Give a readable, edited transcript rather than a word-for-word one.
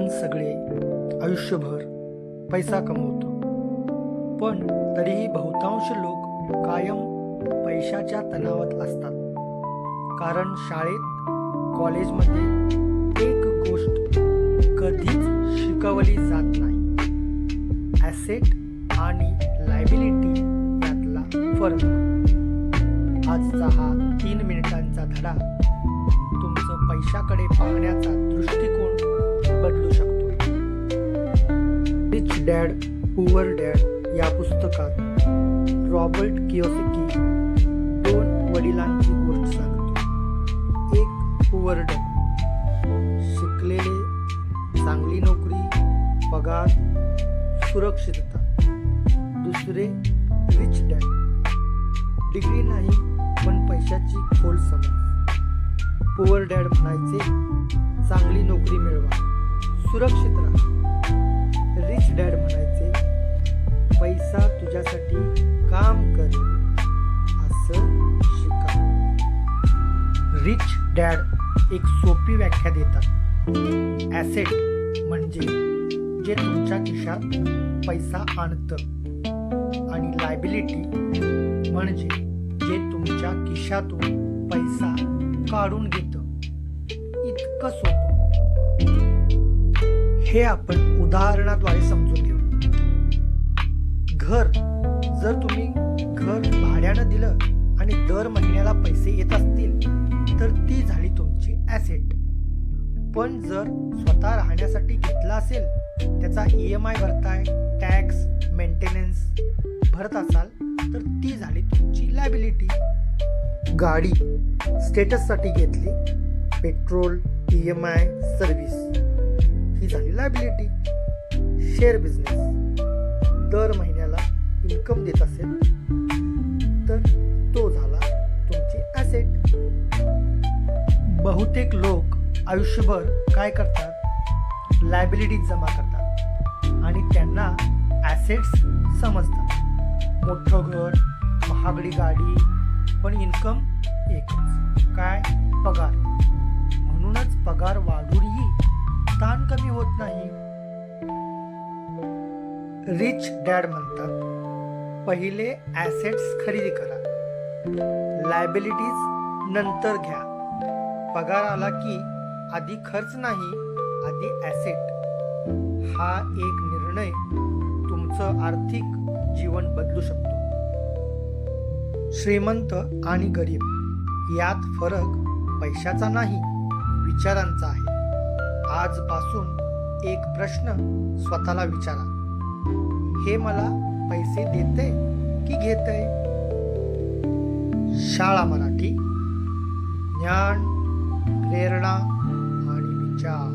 आपण सगळे आयुष्यभर पैसा कमवतो, पण तरीही बहुतांश लोक कायम पैशाच्या तणावात असतात. कारण शाळेत, कॉलेजमध्ये एक गोष्ट कधीच शिकवली जात नाही: ॲसेट आणि लायबिलिटी यातला फरक. आजचा हा 3 मिनिटांचा धडा तुमचं पैशाकडे पाहण्याचा दृष्टिकोन बदलू शकतो. रिच डॅड पुअर डॅड या पुस्तकात रॉबर्ट कियोसाकी 2 वडिलांची गोष्ट सांगतो. एक पुअर डॅड, शिकलेले, चांगली नोकरी, पगार, सुरक्षितता. दुसरे रिच डॅड, डिग्री नाही पण पैशाची खोल समज. पुअर डॅड म्हणायचे, चांगली नोकरी मिळवा, सुरक्षित राहा. रिच डॅड म्हणायचे, पैसा तुझ्यासाठी काम करेल असं शिका. रिच डॅड एक सोपी व्याख्या देतात: ॲसेट म्हणजे जे तुमच्या खिशात पैसा आणतं, आणि लायबिलिटी म्हणजे जे तुमच्या खिशातून पैसा काढून घेतं. इतकं सोपं. हे आपण उदाहरणाद्वारे समजून घेऊ. घर, जर तुम्ही घर भाड्यानं दिलं आणि दर महिन्याला पैसे येत असतील तर ती झाली तुमची ॲसेट. पण जर स्वतः राहण्यासाठी घेतला असेल, त्याचा EMI भरताय, टॅक्स, मेंटेनन्स भरत असाल तर ती झाली तुमची लायबिलिटी. गाडी स्टेटससाठी घेतली, पेट्रोल, EMI, सर्व्हिस, ही झाली लायबिलिटी. शेअर बिझनेस दर महिन्याला इन्कम देत असेल तर तो झाला तुमची ॲसेट. बहुतेक लोक आयुष्यभर काय करतात? लायबिलिटीज जमा करतात आणि त्यांना ॲसेट्स समजतात. मोठं घर, महागडी गाडी, पण इन्कम एकच, काय? पगार. म्हणूनच पगार वाढूनही ताण कमी होत नाही. रिच डॅड म्हणतात, पहिले ॲसेट्स खरेदी करा, लायबिलिटीज नंतर घ्या. पगार आला की आधी खर्च नाही, आधी ॲसेट. हा एक निर्णय तुमचं आर्थिक जीवन बदलू शकतो. श्रीमंत आणि गरीब यात फरक पैशाचा नाही, विचारांचा आहे. आजपासून एक प्रश्न स्वतःला विचारा: हे मला पैसे देते की घेते? शाळा मराठी, ज्ञान, प्रेरणा आणि विचार.